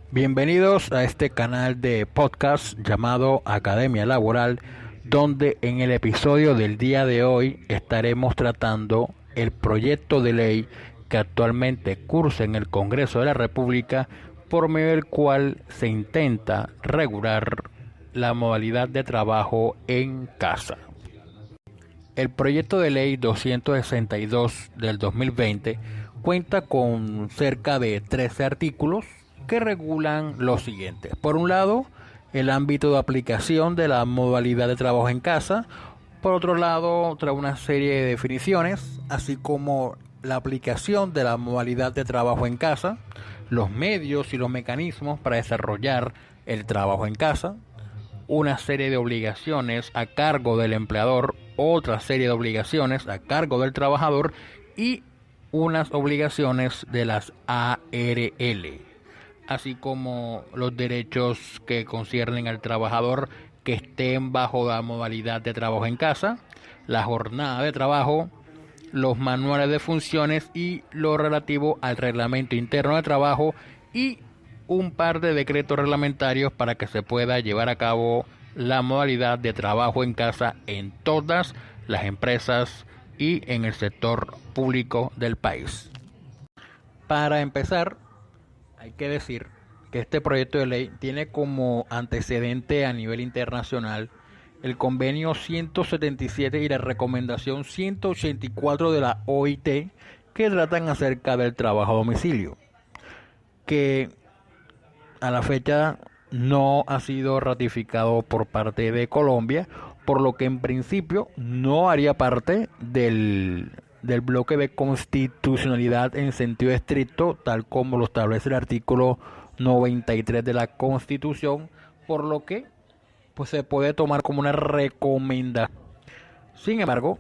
Bienvenidos a este canal de podcast llamado Academia Laboral, donde en el episodio del día de hoy estaremos tratando el proyecto de ley que actualmente cursa en el Congreso de la República, por medio del cual se intenta regular la modalidad de trabajo en casa. El proyecto de ley 262 del 2020 cuenta con cerca de 13 artículos que regulan lo siguiente. Por un lado, el ámbito de aplicación de la modalidad de trabajo en casa. Por otro lado, trae una serie de definiciones, así como la aplicación de la modalidad de trabajo en casa, los medios y los mecanismos para desarrollar el trabajo en casa, una serie de obligaciones a cargo del empleador, otra serie de obligaciones a cargo del trabajador y unas obligaciones de las ARL, así como los derechos que conciernen al trabajador que estén bajo la modalidad de trabajo en casa, la jornada de trabajo, los manuales de funciones y lo relativo al reglamento interno de trabajo y un par de decretos reglamentarios para que se pueda llevar a cabo la modalidad de trabajo en casa en todas las empresas y en el sector público del país. Para empezar, hay que decir que este proyecto de ley tiene como antecedente a nivel internacional el convenio 177 y la recomendación 184 de la OIT, que tratan acerca del trabajo a domicilio, que a la fecha no ha sido ratificado por parte de Colombia, por lo que en principio no haría parte del bloque de constitucionalidad en sentido estricto, tal como lo establece el artículo 93 de la Constitución, por lo que pues se puede tomar como una recomendación. Sin embargo,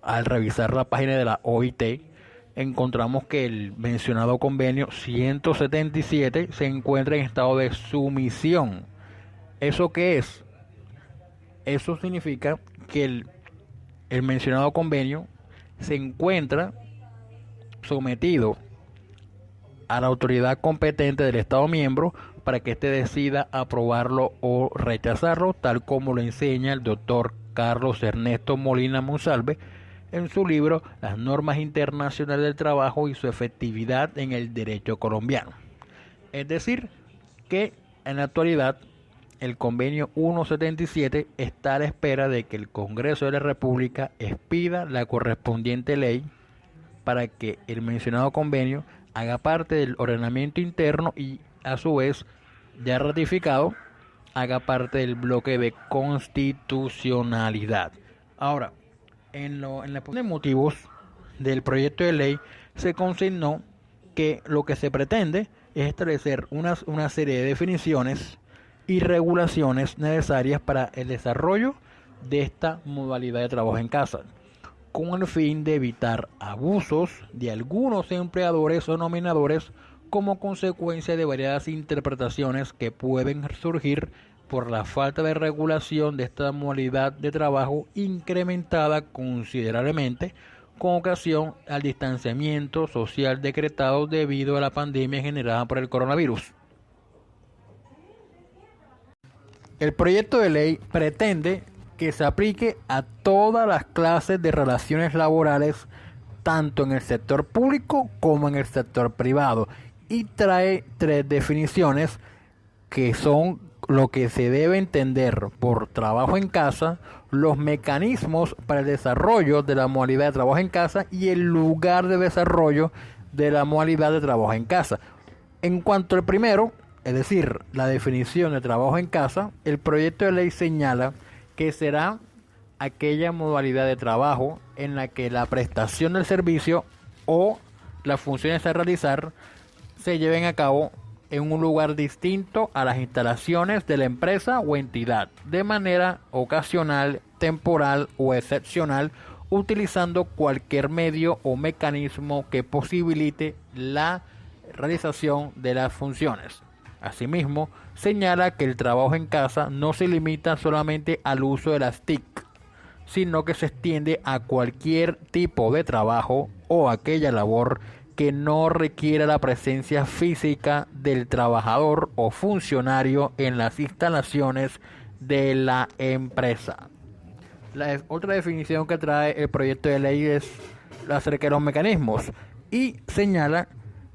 al revisar la página de la OIT, encontramos que el mencionado convenio 177 se encuentra en estado de sumisión. ¿Eso qué es? Eso significa que el mencionado convenio se encuentra sometido a la autoridad competente del Estado miembro para que éste decida aprobarlo o rechazarlo, tal como lo enseña el doctor Carlos Ernesto Molina Monsalve en su libro Las normas internacionales del trabajo y su efectividad en el derecho colombiano. Es decir, que en la actualidad el convenio 177 está a la espera de que el Congreso de la República expida la correspondiente ley para que el mencionado convenio haga parte del ordenamiento interno y a su vez, ya ratificado, haga parte del bloque de constitucionalidad. Ahora, en la exposición de motivos del proyecto de ley se consignó que lo que se pretende es establecer una serie de definiciones y regulaciones necesarias para el desarrollo de esta modalidad de trabajo en casa, con el fin de evitar abusos de algunos empleadores o nominadores como consecuencia de variadas interpretaciones que pueden surgir por la falta de regulación de esta modalidad de trabajo, incrementada considerablemente con ocasión al distanciamiento social decretado debido a la pandemia generada por el coronavirus. El proyecto de ley pretende que se aplique a todas las clases de relaciones laborales, tanto en el sector público como en el sector privado, y trae tres definiciones que son lo que se debe entender por trabajo en casa, los mecanismos para el desarrollo de la modalidad de trabajo en casa y el lugar de desarrollo de la modalidad de trabajo en casa. En cuanto al primero, es decir, la definición de trabajo en casa, el proyecto de ley señala que será aquella modalidad de trabajo en la que la prestación del servicio o las funciones a realizar se lleven a cabo en un lugar distinto a las instalaciones de la empresa o entidad, de manera ocasional, temporal o excepcional, utilizando cualquier medio o mecanismo que posibilite la realización de las funciones. Asimismo, señala que el trabajo en casa no se limita solamente al uso de las TIC, sino que se extiende a cualquier tipo de trabajo o aquella labor que no requiera la presencia física del trabajador o funcionario en las instalaciones de la empresa. La otra definición que trae el proyecto de ley es acerca de los mecanismos y señala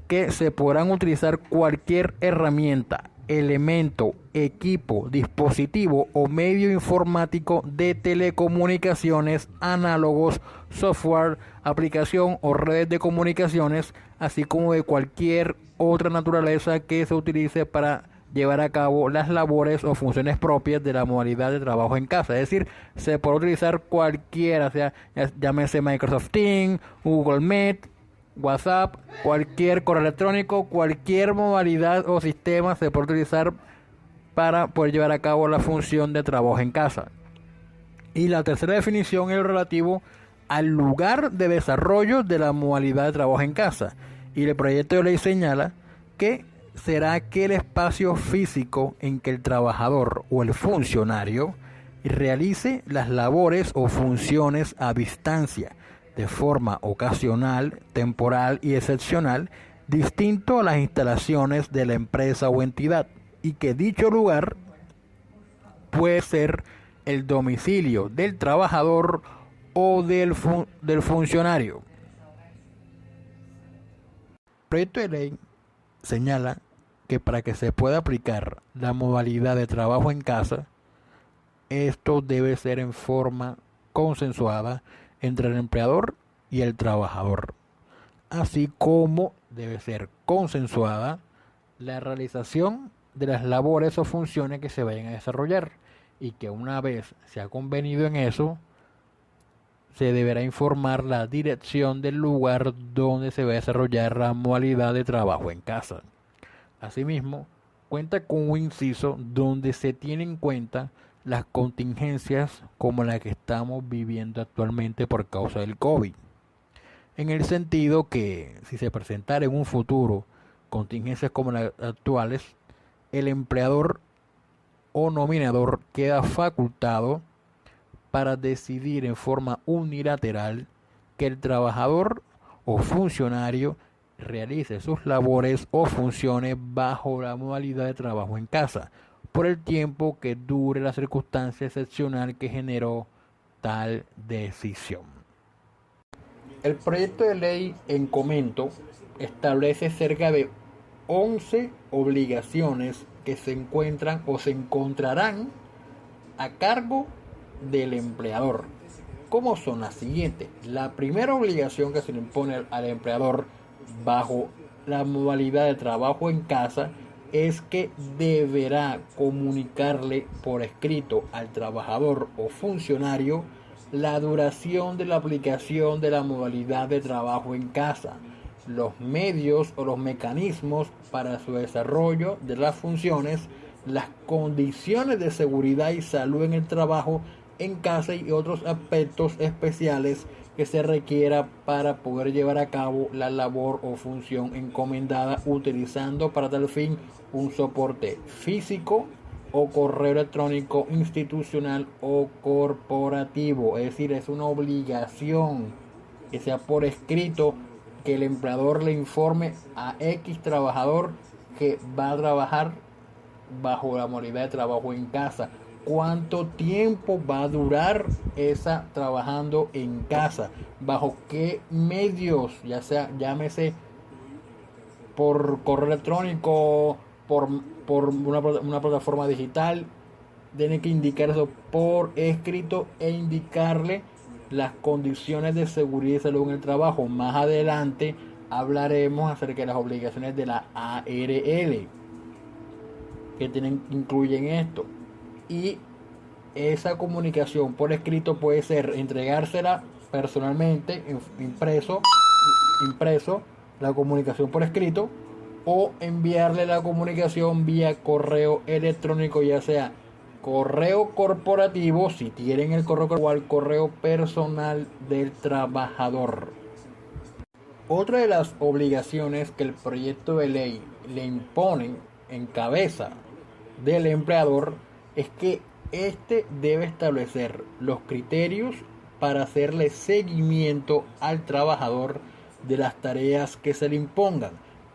que se podrán utilizar cualquier herramienta, elemento, equipo, dispositivo o medio informático de telecomunicaciones, análogos, software, aplicación o redes de comunicaciones, así como de cualquier otra naturaleza que se utilice para llevar a cabo las labores o funciones propias de la modalidad de trabajo en casa. Es decir, se puede utilizar cualquiera, sea llámese Microsoft Teams, Google Meet, WhatsApp, cualquier correo electrónico, cualquier modalidad o sistema se puede utilizar para poder llevar a cabo la función de trabajo en casa. Y la tercera definición es lo relativo al lugar de desarrollo de la modalidad de trabajo en casa. Y el proyecto de ley señala que será aquel espacio físico en que el trabajador o el funcionario realice las labores o funciones a distancia, de forma ocasional, temporal y excepcional, distinto a las instalaciones de la empresa o entidad, y que dicho lugar puede ser el domicilio del trabajador o del funcionario. El proyecto de ley señala que para que se pueda aplicar la modalidad de trabajo en casa, esto debe ser en forma consensuada entre el empleador y el trabajador, así como debe ser consensuada la realización de las labores o funciones que se vayan a desarrollar, y que una vez se ha convenido en eso, se deberá informar la dirección del lugar donde se va a desarrollar la modalidad de trabajo en casa. Asimismo, cuenta con un inciso donde se tienen en cuenta las contingencias como la que estamos viviendo actualmente por causa del COVID, en el sentido que si se presentara en un futuro contingencias como las actuales, el empleador o nominador queda facultado para decidir en forma unilateral que el trabajador o funcionario realice sus labores o funciones bajo la modalidad de trabajo en casa, por el tiempo que dure la circunstancia excepcional que generó tal decisión. El proyecto de ley en comento establece cerca de 11 obligaciones que se encuentran o se encontrarán a cargo del empleador, como son las siguientes. La primera obligación que se le impone al empleador bajo la modalidad de trabajo en casa es que deberá comunicarle por escrito al trabajador o funcionario la duración de la aplicación de la modalidad de trabajo en casa, los medios o los mecanismos para su desarrollo de las funciones, las condiciones de seguridad y salud en el trabajo en casa y otros aspectos especiales que se requiera para poder llevar a cabo la labor o función encomendada, utilizando para tal fin un soporte físico o correo electrónico institucional o corporativo. Es decir, es una obligación que sea por escrito, que el empleador le informe a X trabajador que va a trabajar bajo la modalidad de trabajo en casa, cuánto tiempo va a durar esa trabajando en casa, bajo qué medios, ya sea llámese por correo electrónico, por una plataforma digital. Tiene que indicar eso por escrito e indicarle las condiciones de seguridad y salud en el trabajo. Más adelante hablaremos acerca de las obligaciones de la ARL que incluyen esto, y esa comunicación por escrito puede ser entregársela personalmente, impreso la comunicación por escrito, o enviarle la comunicación vía correo electrónico, ya sea correo corporativo si tienen el correo, o al correo personal del trabajador. Otra de las obligaciones que el proyecto de ley le impone en cabeza del empleador es que éste debe establecer los criterios para hacerle seguimiento al trabajador de las tareas que se le impongan,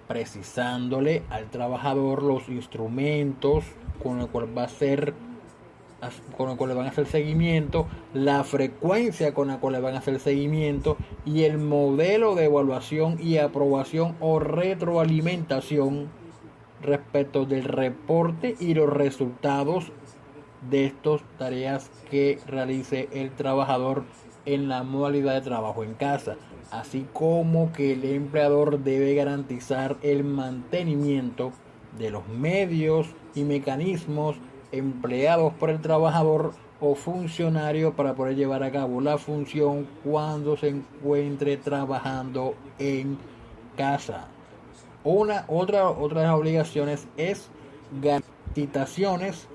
precisándole al trabajador los instrumentos con el cual le van a hacer seguimiento, la frecuencia con la cual le van a hacer seguimiento y el modelo de evaluación y aprobación o retroalimentación respecto del reporte y los resultados de estas tareas que realice el trabajador en la modalidad de trabajo en casa, así como que el empleador debe garantizar el mantenimiento de los medios y mecanismos empleados por el trabajador o funcionario para poder llevar a cabo la función cuando se encuentre trabajando en casa. Otra de las obligaciones es citaciones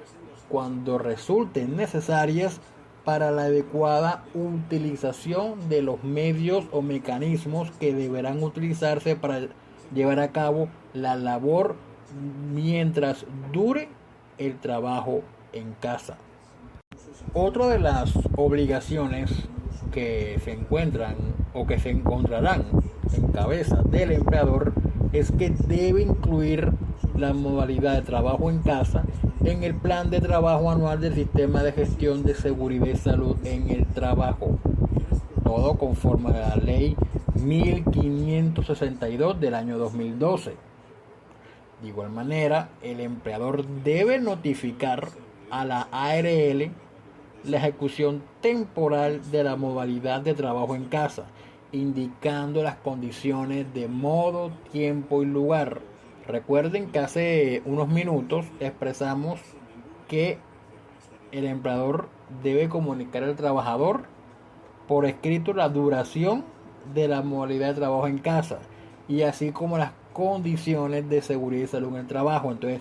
cuando resulten necesarias para la adecuada utilización de los medios o mecanismos que deberán utilizarse para llevar a cabo la labor mientras dure el trabajo en casa. Otra de las obligaciones que se encuentran o que se encontrarán en cabeza del empleador es que debe incluir la modalidad de trabajo en casa en el plan de trabajo anual del Sistema de Gestión de Seguridad y Salud en el Trabajo, todo conforme a la Ley 1562 del año 2012. De igual manera, el empleador debe notificar a la ARL la ejecución temporal de la modalidad de trabajo en casa, indicando las condiciones de modo, tiempo y lugar. Recuerden que hace unos minutos expresamos que el empleador debe comunicar al trabajador por escrito la duración de la modalidad de trabajo en casa y así como las condiciones de seguridad y salud en el trabajo. Entonces,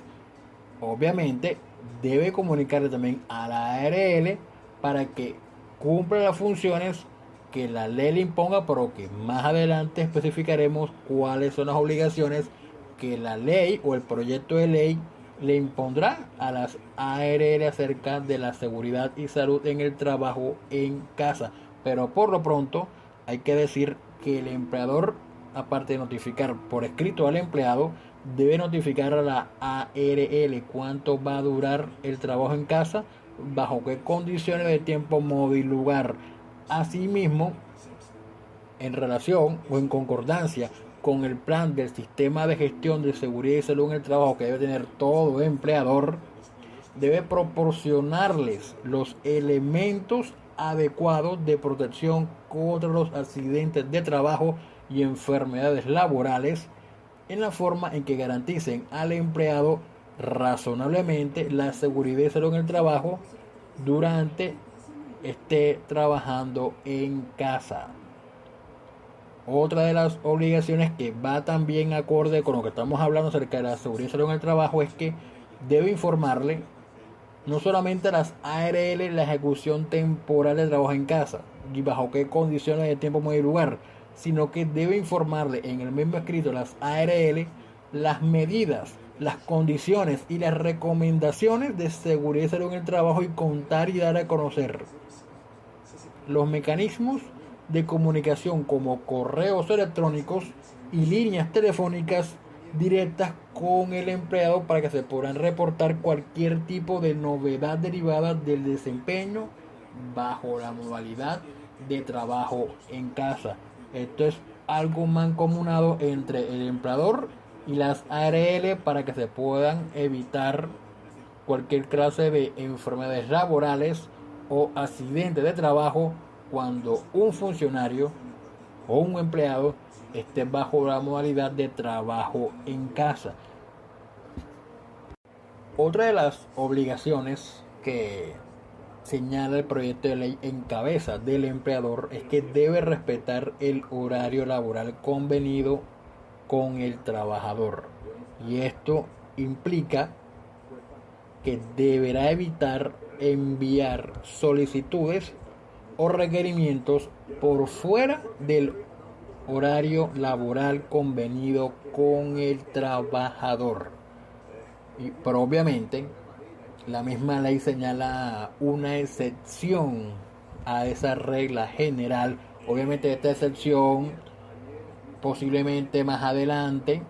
obviamente, debe comunicarle también a la ARL para que cumpla las funciones que la ley le imponga, pero que más adelante especificaremos cuáles son las obligaciones que la ley o el proyecto de ley le impondrá a las ARL acerca de la seguridad y salud en el trabajo en casa. Pero por lo pronto hay que decir que el empleador, aparte de notificar por escrito al empleado, debe notificar a la ARL cuánto va a durar el trabajo en casa, bajo qué condiciones de tiempo, modo y lugar. Asimismo, en relación o en concordancia con el plan del Sistema de Gestión de Seguridad y Salud en el Trabajo que debe tener todo empleador, debe proporcionarles los elementos adecuados de protección contra los accidentes de trabajo y enfermedades laborales en la forma en que garanticen al empleado razonablemente la seguridad y salud en el trabajo durante esté trabajando en casa. Otra de las obligaciones que va también acorde con lo que estamos hablando acerca de la seguridad y salud en el trabajo es que debe informarle no solamente a las ARL la ejecución temporal de trabajo en casa y bajo qué condiciones de tiempo, modo y lugar, sino que debe informarle en el mismo escrito a las ARL las medidas, las condiciones y las recomendaciones de seguridad y salud en el trabajo y contar y dar a conocer los mecanismos de comunicación como correos electrónicos y líneas telefónicas directas con el empleado para que se puedan reportar cualquier tipo de novedad derivada del desempeño bajo la modalidad de trabajo en casa. Esto es algo mancomunado entre el empleador y las ARL para que se puedan evitar cualquier clase de enfermedades laborales o accidentes de trabajo cuando un funcionario o un empleado esté bajo la modalidad de trabajo en casa. Otra de las obligaciones que señala el proyecto de ley en cabeza del empleador es que debe respetar el horario laboral convenido con el trabajador, y esto implica que deberá evitar enviar solicitudes o requerimientos por fuera del horario laboral convenido con el trabajador. Pero obviamente la misma ley señala una excepción a esa regla general. Obviamente esta excepción Posiblemente más adelante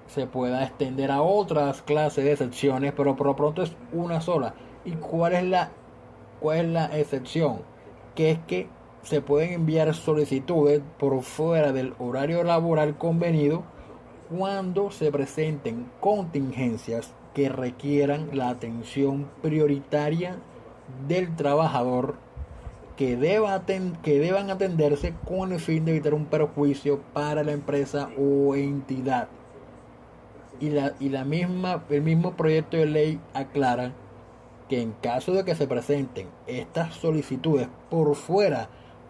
se pueda extender a otras clases de excepciones, pero por lo pronto es una sola. ¿Y cuál es la excepción? Que es que se pueden enviar solicitudes por fuera del horario laboral convenido cuando se presenten contingencias que requieran la atención prioritaria del trabajador, que deban atenderse con el fin de evitar un perjuicio para la empresa o entidad. El mismo proyecto de ley aclara que en caso de que se presenten estas solicitudes por fuera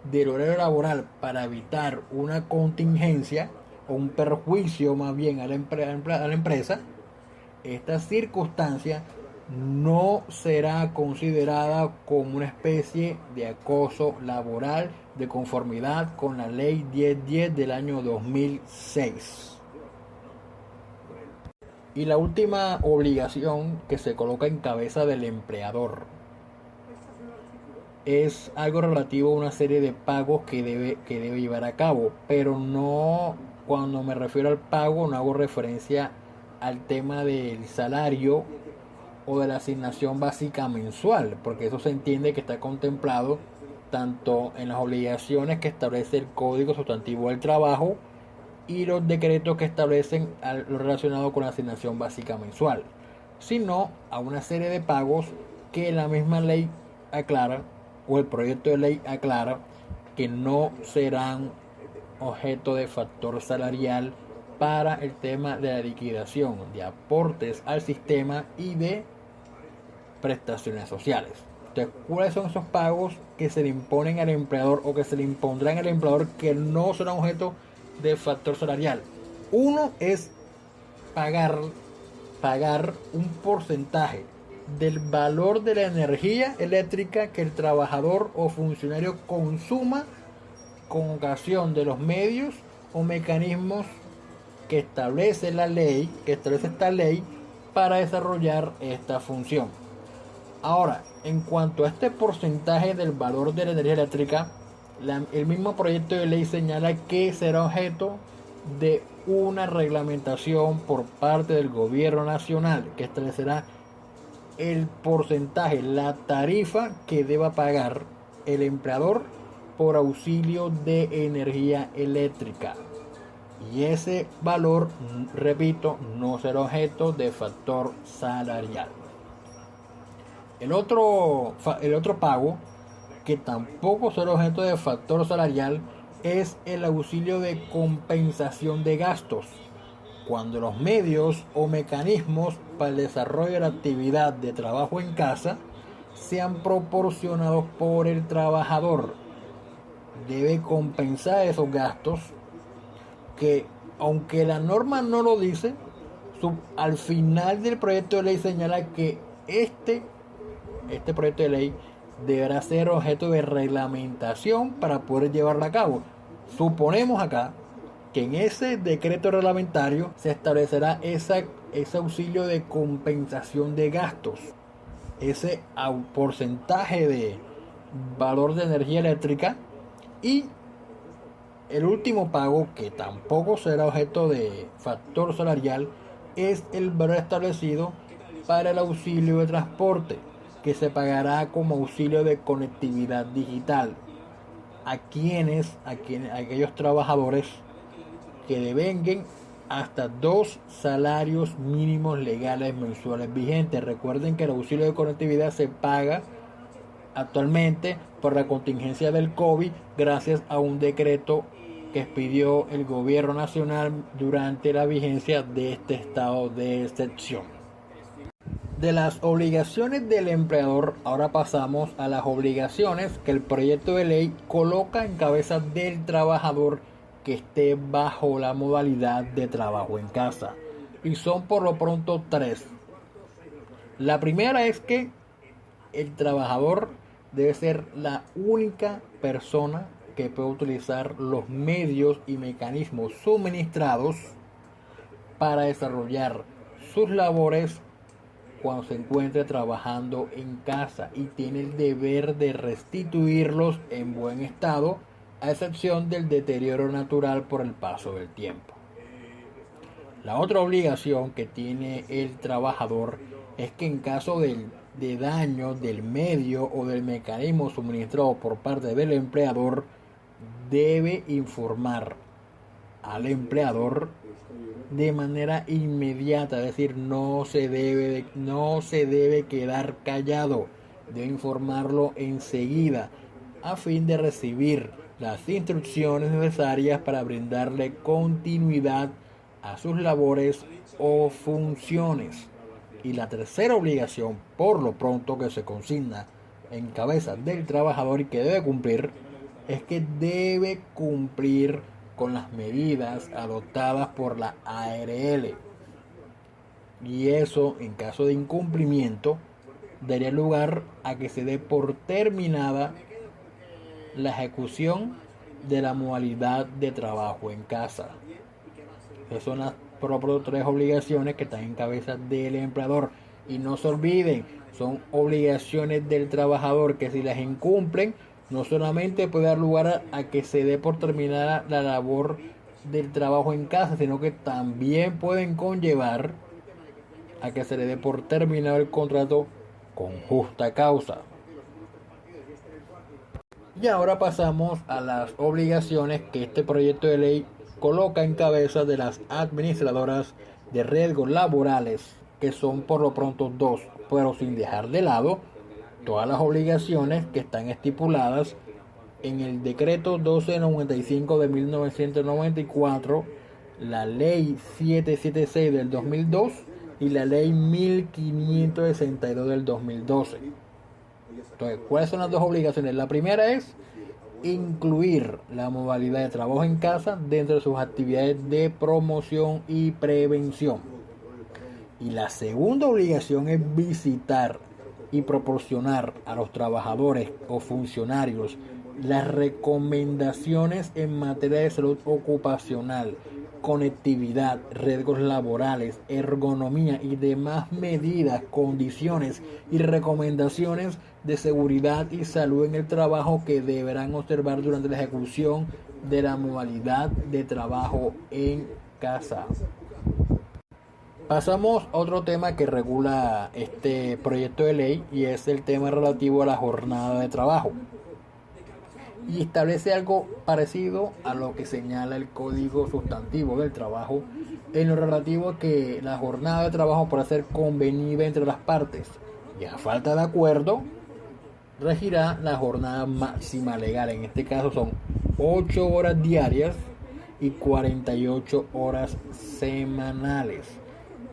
del horario laboral para evitar una contingencia o un perjuicio más bien a la empresa, esta circunstancia no será considerada como una especie de acoso laboral de conformidad con la ley 1010 del año 2006. Y la última obligación que se coloca en cabeza del empleador es algo relativo a una serie de pagos que debe llevar a cabo, pero no, cuando me refiero al pago no hago referencia al tema del salario o de la asignación básica mensual, porque eso se entiende que está contemplado tanto en las obligaciones que establece el Código Sustantivo del Trabajo y los decretos que establecen lo relacionado con la asignación básica mensual, sino a una serie de pagos que la misma ley aclara, o el proyecto de ley aclara, que no serán objeto de factor salarial para el tema de la liquidación de aportes al sistema y de prestaciones sociales. Entonces, ¿cuáles son esos pagos que se le imponen al empleador o que se le impondrán al empleador que no serán objeto de factor salarial? Uno es pagar un porcentaje del valor de la energía eléctrica que el trabajador o funcionario consuma con ocasión de los medios o mecanismos que establece esta ley para desarrollar esta función. Ahora, en cuanto a este porcentaje del valor de la energía eléctrica, el mismo proyecto de ley señala que será objeto de una reglamentación por parte del gobierno nacional que establecerá el porcentaje, la tarifa que deba pagar el empleador por auxilio de energía eléctrica. Y ese valor, repito, no será objeto de factor salarial. El otro pago que tampoco será objeto de factor salarial es el auxilio de compensación de gastos, cuando los medios o mecanismos para el desarrollo de la actividad de trabajo en casa sean proporcionados por el trabajador. Debe compensar esos gastos que, aunque la norma no lo dice, al final del proyecto de ley señala que este proyecto de ley deberá ser objeto de reglamentación para poder llevarla a cabo. Suponemos acá que en ese decreto reglamentario se establecerá ese auxilio de compensación de gastos, ese porcentaje de valor de energía eléctrica, y el último pago, que tampoco será objeto de factor salarial, es el valor establecido para el auxilio de transporte, que se pagará como auxilio de conectividad digital a aquellos trabajadores que devenguen hasta 2 salarios mínimos legales mensuales vigentes. Recuerden que el auxilio de conectividad se paga actualmente por la contingencia del COVID gracias a un decreto que expidió el gobierno nacional durante la vigencia de este estado de excepción. De las obligaciones del empleador, ahora pasamos a las obligaciones que el proyecto de ley coloca en cabeza del trabajador que esté bajo la modalidad de trabajo en casa. Y son por lo pronto 3. La primera es que el trabajador debe ser la única persona que puede utilizar los medios y mecanismos suministrados para desarrollar sus labores cuando se encuentre trabajando en casa, y tiene el deber de restituirlos en buen estado a excepción del deterioro natural por el paso del tiempo. La otra obligación que tiene el trabajador es que en caso de daño del medio o del mecanismo suministrado por parte del empleador, debe informar al empleador de manera inmediata, es decir, no se debe quedar callado, debe informarlo enseguida a fin de recibir las instrucciones necesarias para brindarle continuidad a sus labores o funciones. Y la tercera obligación, por lo pronto, que se consigna en cabeza del trabajador y que debe cumplir, es que debe cumplir con las medidas adoptadas por la ARL. Y eso, en caso de incumplimiento, daría lugar a que se dé por terminada la ejecución de la modalidad de trabajo en casa. Esas son las propias tres obligaciones que están en cabeza del empleador. Y no se olviden, son obligaciones del trabajador que si las incumplen, no solamente puede dar lugar a que se dé por terminada la labor del trabajo en casa, sino que también pueden conllevar a que se le dé por terminado el contrato con justa causa. Y ahora pasamos a las obligaciones que este proyecto de ley coloca en cabeza de las administradoras de riesgos laborales, que son por lo pronto dos, pero sin dejar de lado todas las obligaciones que están estipuladas en el decreto 1295 de 1994, la ley 776 del 2002 y la ley 1562 del 2012. Entonces, ¿cuáles son las dos obligaciones? La primera es incluir la modalidad de trabajo en casa dentro de sus actividades de promoción y prevención. Y la segunda obligación es visitar y proporcionar a los trabajadores o funcionarios las recomendaciones en materia de salud ocupacional, conectividad, riesgos laborales, ergonomía y demás medidas, condiciones y recomendaciones de seguridad y salud en el trabajo que deberán observar durante la ejecución de la modalidad de trabajo en casa. Pasamos a otro tema que regula este proyecto de ley y es el tema relativo a la jornada de trabajo. Y establece algo parecido a lo que señala el Código Sustantivo del Trabajo en lo relativo a que la jornada de trabajo podrá ser convenida entre las partes y a falta de acuerdo regirá la jornada máxima legal. En este caso son 8 horas diarias y 48 horas semanales.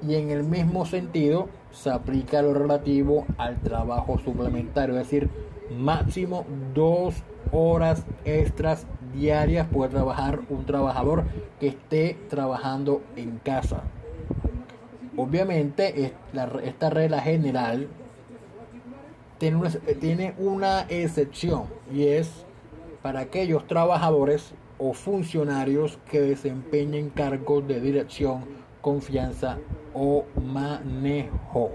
Y en el mismo sentido se aplica lo relativo al trabajo suplementario, es decir, máximo 2 horas extras diarias puede trabajar un trabajador que esté trabajando en casa. Obviamente esta regla general tiene una excepción y es para aquellos trabajadores o funcionarios que desempeñen cargos de dirección, confianza o manejo,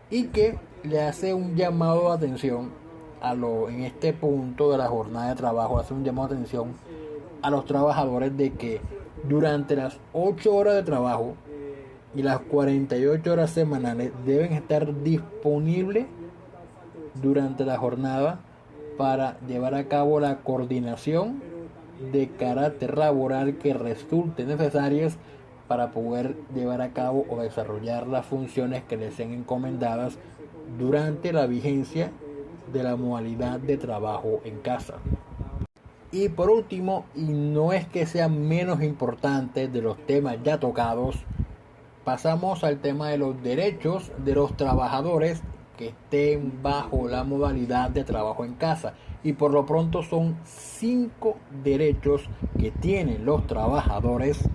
y que le hace un llamado de atención en este punto de la jornada de trabajo, hace un llamado de atención a los trabajadores de que durante las 8 horas de trabajo y las 48 horas semanales deben estar disponibles durante la jornada para llevar a cabo la coordinación de carácter laboral que resulte necesarias para poder llevar a cabo o desarrollar las funciones que les sean encomendadas durante la vigencia de la modalidad de trabajo en casa. Y por último, y no es que sea menos importante de los temas ya tocados, pasamos al tema de los derechos de los trabajadores que estén bajo la modalidad de trabajo en casa. Y por lo pronto son 5 derechos que tienen los trabajadores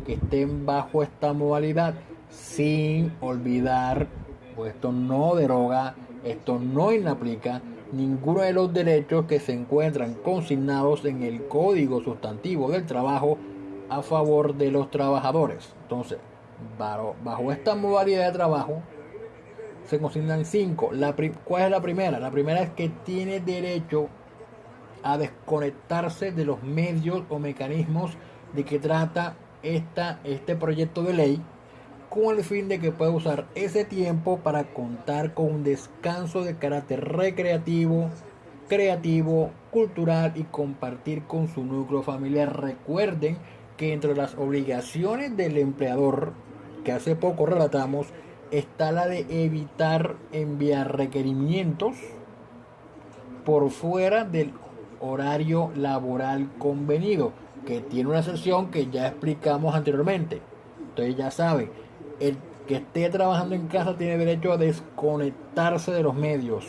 que estén bajo esta modalidad, sin olvidar, pues esto no deroga, esto no inaplica ninguno de los derechos que se encuentran consignados en el Código Sustantivo del Trabajo a favor de los trabajadores. Entonces, bajo esta modalidad de trabajo se consignan 5. ¿Cuál es la primera? La primera es que tiene derecho a desconectarse de los medios o mecanismos de que trata este proyecto de ley, con el fin de que pueda usar ese tiempo para contar con un descanso de carácter recreativo, creativo, cultural y compartir con su núcleo familiar. Recuerden que entre las obligaciones del empleador, que hace poco relatamos, está la de evitar enviar requerimientos por fuera del horario laboral convenido, que tiene una excepción que ya explicamos anteriormente. Entonces ya saben, el que esté trabajando en casa tiene derecho a desconectarse de los medios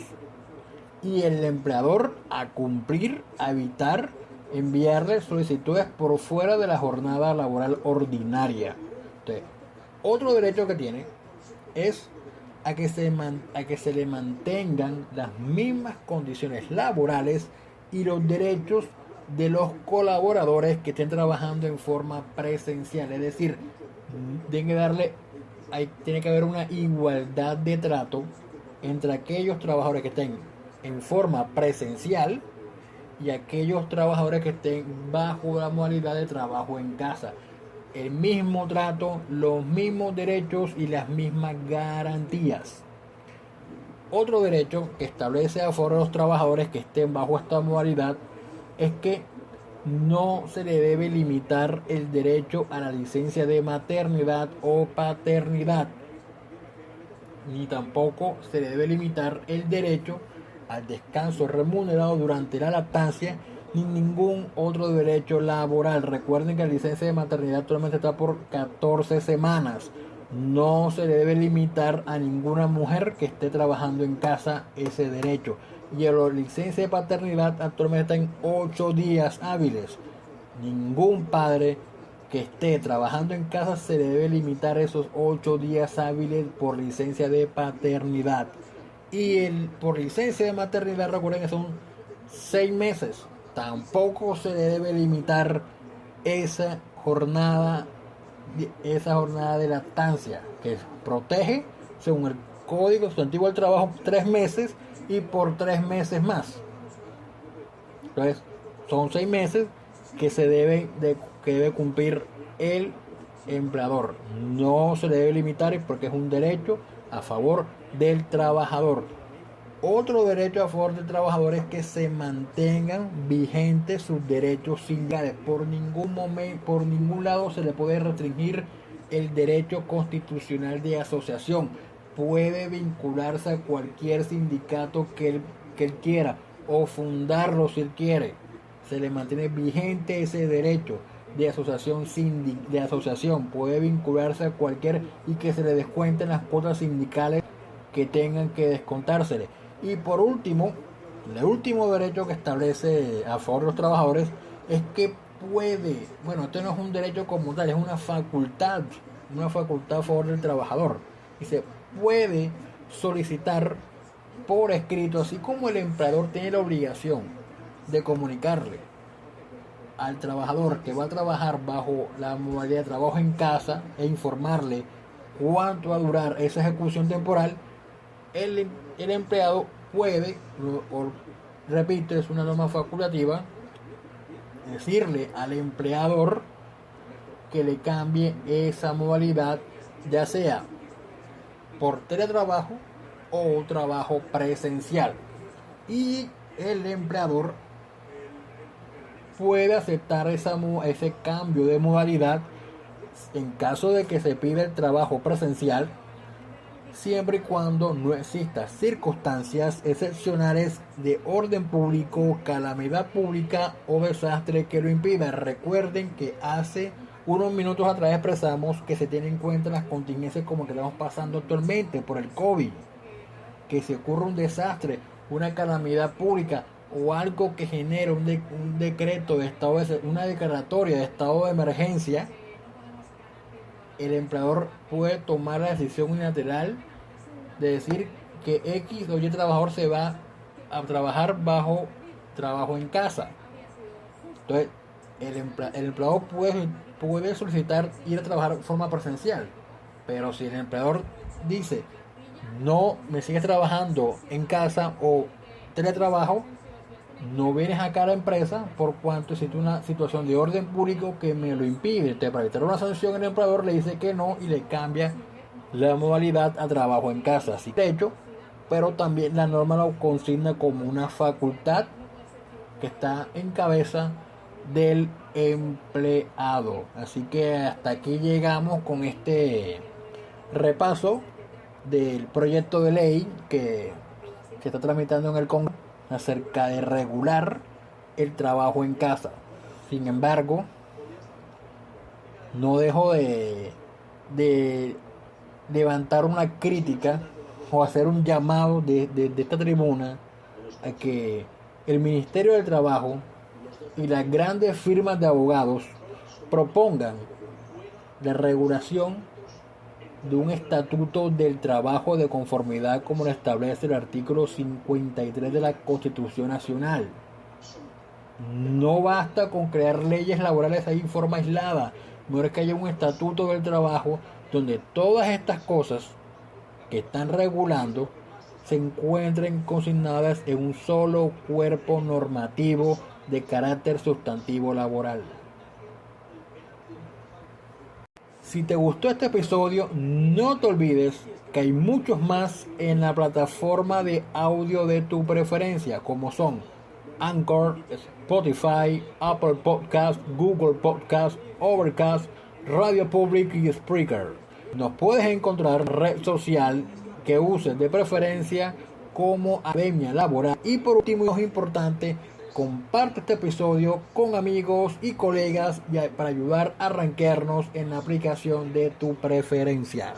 y el empleador a cumplir, a evitar enviarle solicitudes por fuera de la jornada laboral ordinaria. Entonces, otro derecho que tiene es a que se le mantengan las mismas condiciones laborales y los derechos de los colaboradores que estén trabajando en forma presencial. Es decir, tiene que haber una igualdad de trato entre aquellos trabajadores que estén en forma presencial y aquellos trabajadores que estén bajo la modalidad de trabajo en casa. El mismo trato, los mismos derechos y las mismas garantías. Otro derecho que establece a favor de los trabajadores que estén bajo esta modalidad es que no se le debe limitar el derecho a la licencia de maternidad o paternidad, ni tampoco se le debe limitar el derecho al descanso remunerado durante la lactancia, ni ningún otro derecho laboral. Recuerden que la licencia de maternidad actualmente está por 14 semanas. No se le debe limitar a ninguna mujer que esté trabajando en casa ese derecho. Y la licencia de paternidad actualmente está en 8 días hábiles. Ningún padre que esté trabajando en casa se le debe limitar esos 8 días hábiles por licencia de paternidad. Y por licencia de maternidad, recuerden que son 6 meses. Tampoco se le debe limitar esa jornada de lactancia, que protege, según el Código Sustantivo del Trabajo, 3 meses y por 3 meses más. Entonces, son 6 meses que debe cumplir el empleador. No se le debe limitar porque es un derecho a favor del trabajador. Otro derecho a favor del trabajador es que se mantengan vigentes sus derechos sindicales. Por ningún lado se le puede restringir el derecho constitucional de asociación. Puede vincularse a cualquier sindicato que él quiera o fundarlo si él quiere. Se le mantiene vigente ese derecho de asociación. Puede vincularse a cualquier y que se le descuenten las cuotas sindicales que tengan que descontársele. Y por último, el último derecho que establece a favor de los trabajadores es que esto no es un derecho como tal, es una facultad a favor del trabajador. Y se puede solicitar por escrito, así como el empleador tiene la obligación de comunicarle al trabajador que va a trabajar bajo la modalidad de trabajo en casa e informarle cuánto va a durar esa ejecución temporal. El empleado puede, repito, es una norma facultativa, decirle al empleador que le cambie esa modalidad, ya sea por teletrabajo o trabajo presencial. Y el empleador puede aceptar ese cambio de modalidad en caso de que se pida el trabajo presencial, siempre y cuando no existan circunstancias excepcionales de orden público, calamidad pública o desastre que lo impidan. Recuerden que hace unos minutos atrás expresamos que se tienen en cuenta las contingencias como que estamos pasando actualmente por el COVID, que si ocurre un desastre, una calamidad pública o algo que genere un decreto de una declaratoria de estado de emergencia, el empleador puede tomar la decisión unilateral de decir que X o Y trabajador se va a trabajar bajo trabajo en casa. Entonces, el empleador puede solicitar ir a trabajar de forma presencial, pero si el empleador dice no, me sigues trabajando en casa o teletrabajo, no vienes acá a la empresa por cuanto existe una situación de orden público que me lo impide. Para evitar una sanción, el empleador le dice que no y le cambia la modalidad a trabajo en casa. Así de hecho, pero también la norma lo consigna como una facultad que está en cabeza del empleado. Así que hasta aquí llegamos con este repaso del proyecto de ley que se está tramitando en el Congreso acerca de regular el trabajo en casa. Sin embargo, no dejo de levantar una crítica o hacer un llamado de esta tribuna a que el Ministerio del Trabajo y las grandes firmas de abogados propongan la regulación de un estatuto del trabajo de conformidad como lo establece el artículo 53 de la Constitución Nacional. No basta con crear leyes laborales ahí en forma aislada, no es que haya un estatuto del trabajo donde todas estas cosas que están regulando se encuentren consignadas en un solo cuerpo normativo de carácter sustantivo laboral. Si te gustó este episodio, no te olvides que hay muchos más en la plataforma de audio de tu preferencia, como son Anchor, Spotify, Apple Podcast, Google Podcast, Overcast, Radio Public y Spreaker. Nos puedes encontrar en red social que uses de preferencia como Academia Laboral. Y por último, es importante, comparte este episodio con amigos y colegas para ayudar a rankearnos en la aplicación de tu preferencia.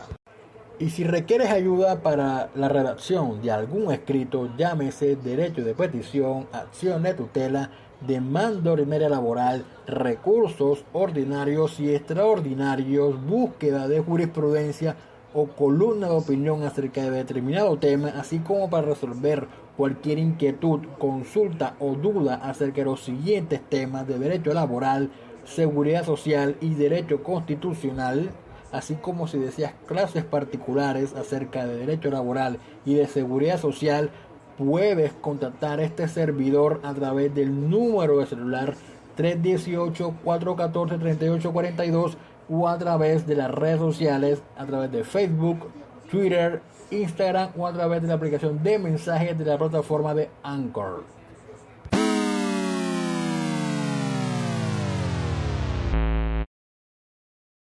Y si requieres ayuda para la redacción de algún escrito, llámese derecho de petición, acción de tutela, demanda ordinaria laboral, recursos ordinarios y extraordinarios, búsqueda de jurisprudencia o columna de opinión acerca de determinado tema, así como para resolver cualquier inquietud, consulta o duda acerca de los siguientes temas de derecho laboral, seguridad social y derecho constitucional, así como si deseas clases particulares acerca de derecho laboral y de seguridad social, puedes contactar a este servidor a través del número de celular 318-414-3842 o a través de las redes sociales, a través de Facebook, Twitter, Instagram o a través de la aplicación de mensajes de la plataforma de Anchor.